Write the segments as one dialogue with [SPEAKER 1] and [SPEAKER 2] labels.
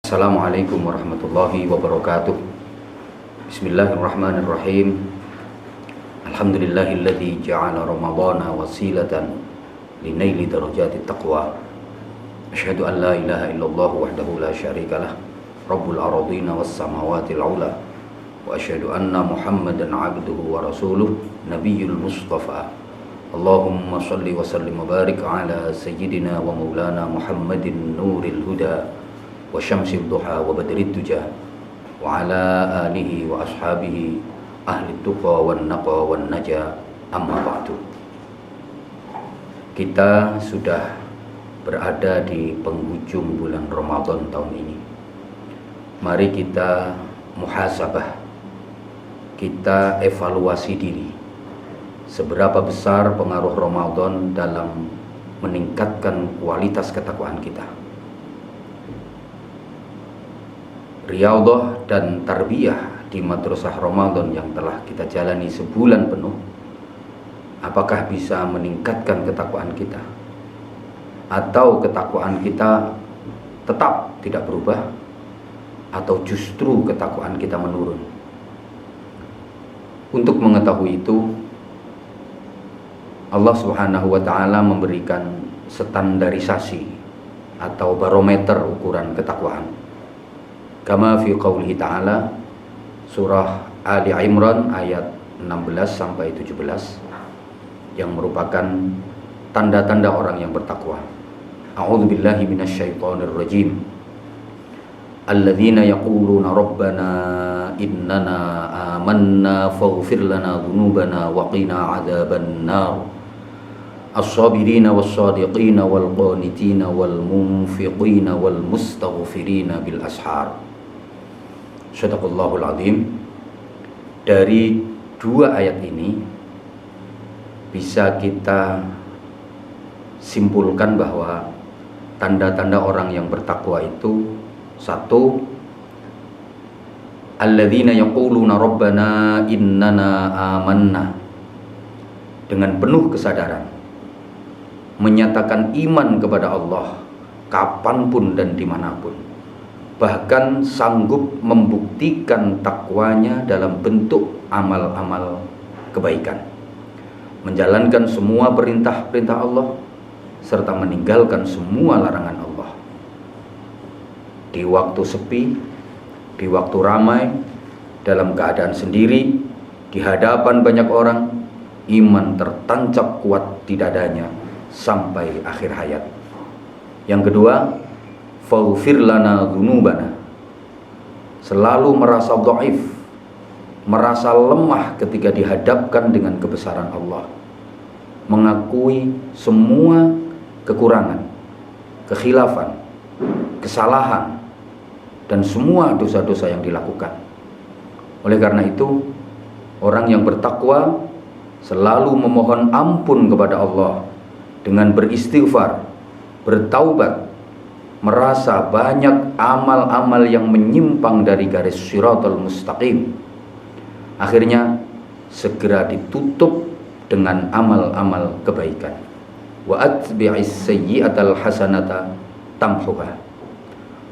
[SPEAKER 1] Assalamualaikum warahmatullahi wabarakatuh. Bismillahirrahmanirrahim. Alhamdulillahilladzi ja'ala ramadhana wasilatan linaili darajatit taqwa. Asyhadu an la ilaha illallah wahdahu la syarikalah, rabbul aradina was samawatil ula. Wa asyhadu anna Muhammadan 'abduhu wa rasuluh, nabiyyul mustafa. Allahumma shalli wa sallim wa barik ala sayyidina wa maulana Muhammadin nuril huda wa syamsil duha wa badrid duja wa ala alihi wa ashabihi ahli tuqa wan naqa wan naja, amma ba'du. Kita sudah berada di penghujung bulan Ramadan tahun ini. Mari kita muhasabah, kita evaluasi diri. Seberapa besar pengaruh Ramadan dalam meningkatkan kualitas ketakwaan kita. Riyadhah dan tarbiyah di madrasah Ramadan yang telah kita jalani sebulan penuh, apakah bisa meningkatkan ketakwaan kita? Atau ketakwaan kita tetap tidak berubah? Atau justru ketakwaan kita menurun? Untuk mengetahui itu, Allah Subhanahu wa ta'ala memberikan standarisasi atau barometer ukuran ketakwaan. Kama fi qawlihi ta'ala, surah Ali Imran ayat 16 sampai 17, yang merupakan tanda-tanda orang yang bertakwa. A'udzu billahi minasyaitonir rajim. Alladzina yaquluna rabbana innana amanna faghfir lana dzunubana wa qina adzaban nar. As-sabirina was-sadiqina wal-qanitina wal-munfiqina wal-mustaghfirina bil ashar. Shadaqallahul azim. Dari dua ayat ini bisa kita simpulkan bahwa tanda-tanda orang yang bertakwa itu: satu, alladzina yaquluna rabbana innana amanna, dengan penuh kesadaran menyatakan iman kepada Allah kapanpun dan dimanapun, bahkan sanggup membuktikan takwanya dalam bentuk amal-amal kebaikan, menjalankan semua perintah-perintah Allah serta meninggalkan semua larangan Allah. Di waktu sepi, di waktu ramai, dalam keadaan sendiri, di hadapan banyak orang, iman tertancap kuat di dadanya sampai akhir hayat. Yang kedua, faghfir lana dzunubana, selalu merasa dhaif, merasa lemah ketika dihadapkan dengan kebesaran Allah, mengakui semua kekurangan, kekhilafan, kesalahan, dan semua dosa-dosa yang dilakukan. Oleh karena itu, orang yang bertakwa selalu memohon ampun kepada Allah dengan beristighfar, bertaubat, merasa banyak amal-amal yang menyimpang dari garis Shiratal Mustaqim. Akhirnya segera ditutup dengan amal-amal kebaikan. Wa atbi'is sayyi'atal hasanata tamhuha.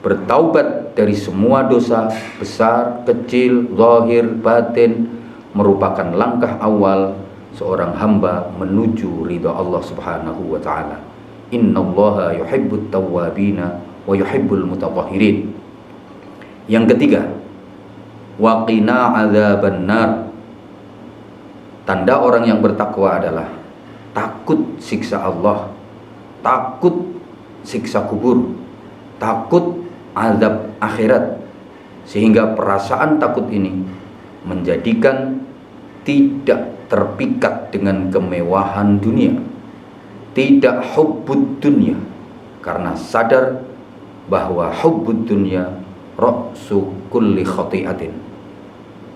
[SPEAKER 1] Bertaubat dari semua dosa besar, kecil, zahir, batin merupakan langkah awal seorang hamba menuju ridha Allah Subhanahu wa ta'ala. Innallaha yuhibbut tawwabina wa yuhibbul mutatahhirin. Yang ketiga, wa qina adzaban nar. Tanda orang yang bertakwa adalah takut siksa Allah, takut siksa kubur, takut azab akhirat, sehingga perasaan takut ini menjadikan tidak terpikat dengan kemewahan dunia, tidak hubbud dunia, karena sadar bahwa hubbud dunia ra'su kulli khati'atin.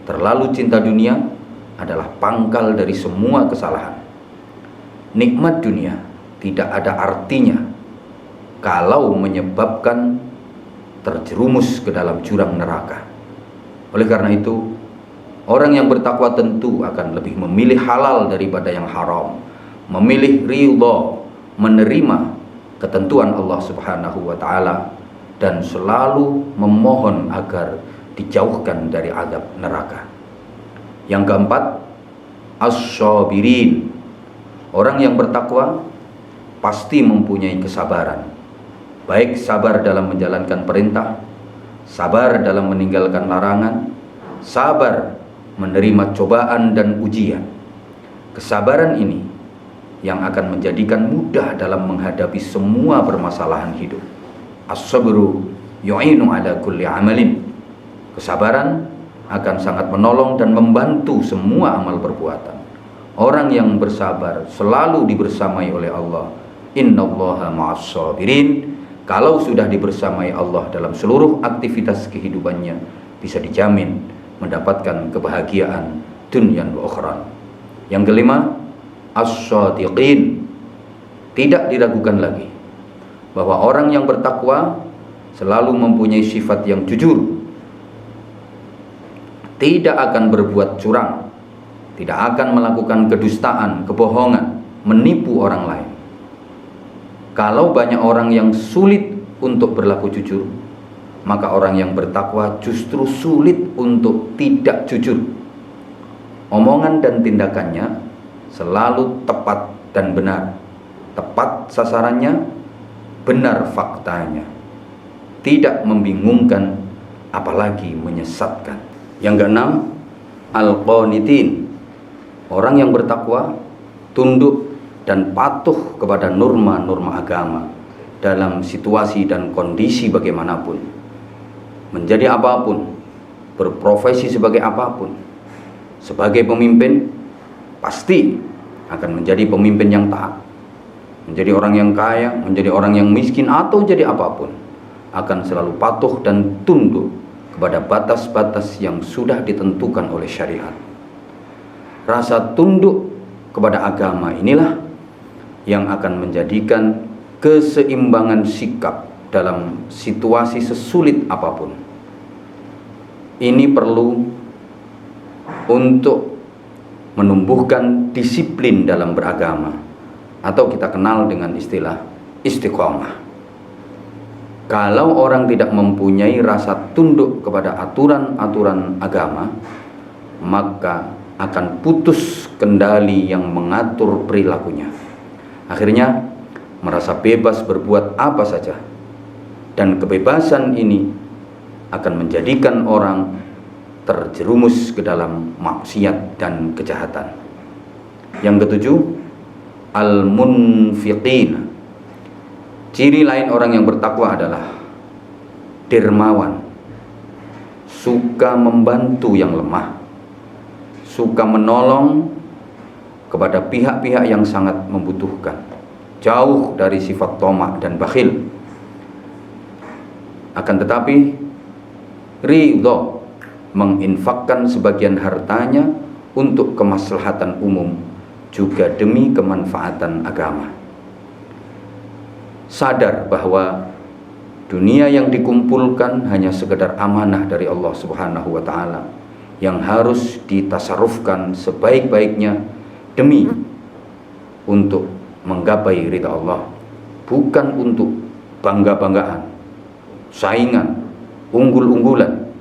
[SPEAKER 1] Terlalu cinta dunia adalah pangkal dari semua kesalahan. Nikmat dunia tidak ada artinya kalau menyebabkan terjerumus ke dalam jurang neraka. Oleh karena itu, orang yang bertakwa tentu akan lebih memilih halal daripada yang haram, memilih ridha, menerima ketentuan Allah Subhanahu wa ta'ala dan selalu memohon agar dijauhkan dari azab neraka. Yang keempat, as-sabirin. Orang yang bertakwa pasti mempunyai kesabaran, baik sabar dalam menjalankan perintah, sabar dalam meninggalkan larangan, sabar menerima cobaan dan ujian. Kesabaran ini yang akan menjadikan mudah dalam menghadapi semua permasalahan hidup. As-sabru yu'inu ala kulli amalin. Kesabaran akan sangat menolong dan membantu semua amal perbuatan. Orang yang bersabar selalu dibersamai oleh Allah. Innallaha ma'as sabirin. Kalau sudah dibersamai Allah dalam seluruh aktivitas kehidupannya, bisa dijamin mendapatkan kebahagiaan dunya wa ukhra. Yang kelima, as-shadiqin. Tidak diragukan lagi bahwa orang yang bertakwa selalu mempunyai sifat yang jujur, tidak akan berbuat curang, tidak akan melakukan kedustaan, kebohongan, menipu orang lain. Kalau banyak orang yang sulit untuk berlaku jujur, maka orang yang bertakwa justru sulit untuk tidak jujur. Omongan dan tindakannya selalu tepat dan benar. Tepat sasarannya, benar faktanya. Tidak membingungkan, apalagi menyesatkan. Yang keenam, al-qanitin. Orang yang bertakwa tunduk dan patuh kepada norma-norma agama dalam situasi dan kondisi bagaimanapun. Menjadi apapun, berprofesi sebagai apapun, sebagai pemimpin pasti akan menjadi pemimpin yang taat. Menjadi orang yang kaya, menjadi orang yang miskin, atau jadi apapun, akan selalu patuh dan tunduk kepada batas-batas yang sudah ditentukan oleh syariat. Rasa tunduk kepada agama inilah yang akan menjadikan keseimbangan sikap dalam situasi sesulit apapun. Ini perlu untuk menumbuhkan disiplin dalam beragama, atau kita kenal dengan istilah istiqomah. Kalau orang tidak mempunyai rasa tunduk kepada aturan-aturan agama, maka akan putus kendali yang mengatur perilakunya. Akhirnya merasa bebas berbuat apa saja, dan kebebasan ini akan menjadikan orang terjerumus ke dalam maksiat dan kejahatan. Yang ketujuh, al-munfiqin. Ciri lain orang yang bertakwa adalah dermawan, suka membantu yang lemah, suka menolong kepada pihak-pihak yang sangat membutuhkan, jauh dari sifat tamak dan bakhil. Akan tetapi ridho menginfakkan sebagian hartanya untuk kemaslahatan umum, juga demi kemanfaatan agama. Sadar bahwa dunia yang dikumpulkan hanya sekedar amanah dari Allah Subhanahu wa taala yang harus ditasarufkan sebaik-baiknya demi untuk menggapai ridha Allah, bukan untuk bangga-banggaan, saingan, unggul-unggulan,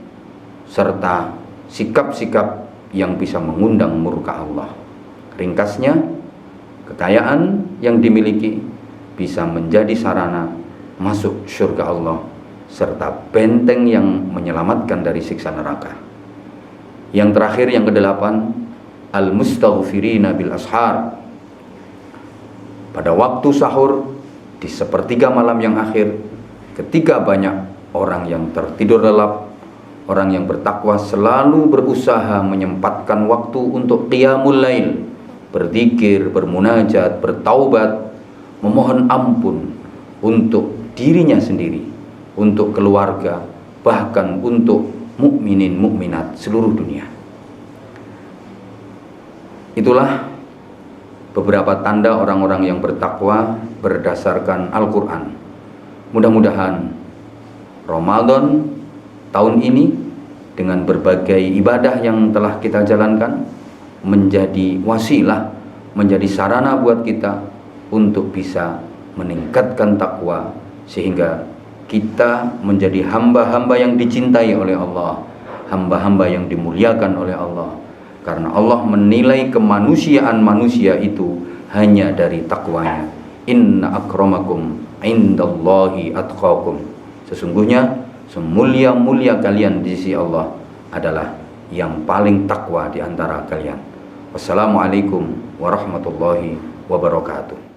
[SPEAKER 1] serta sikap-sikap yang bisa mengundang murka Allah. Ringkasnya, kekayaan yang dimiliki bisa menjadi sarana masuk surga Allah, serta benteng yang menyelamatkan dari siksa neraka. Yang terakhir, yang kedelapan, al-mustaghfirina bil ashar. Pada waktu sahur, di sepertiga malam yang akhir, ketika banyak orang yang tertidur lelap, orang yang bertakwa selalu berusaha menyempatkan waktu untuk qiyamul lail, berzikir, bermunajat, bertaubat, memohon ampun untuk dirinya sendiri, untuk keluarga, bahkan untuk mukminin mukminat seluruh dunia. Itulah beberapa tanda orang-orang yang bertakwa berdasarkan Al-Quran. Mudah-mudahan Ramadan tahun ini dengan berbagai ibadah yang telah kita jalankan menjadi wasilah, menjadi sarana buat kita untuk bisa meningkatkan takwa, sehingga kita menjadi hamba-hamba yang dicintai oleh Allah, hamba-hamba yang dimuliakan oleh Allah. Karena Allah menilai kemanusiaan manusia itu hanya dari takwanya. Inna akramakum indallahi atqakum. Sesungguhnya semulia-mulia kalian di sisi Allah adalah yang paling takwa di antara kalian. Wassalamualaikum warahmatullahi wabarakatuh.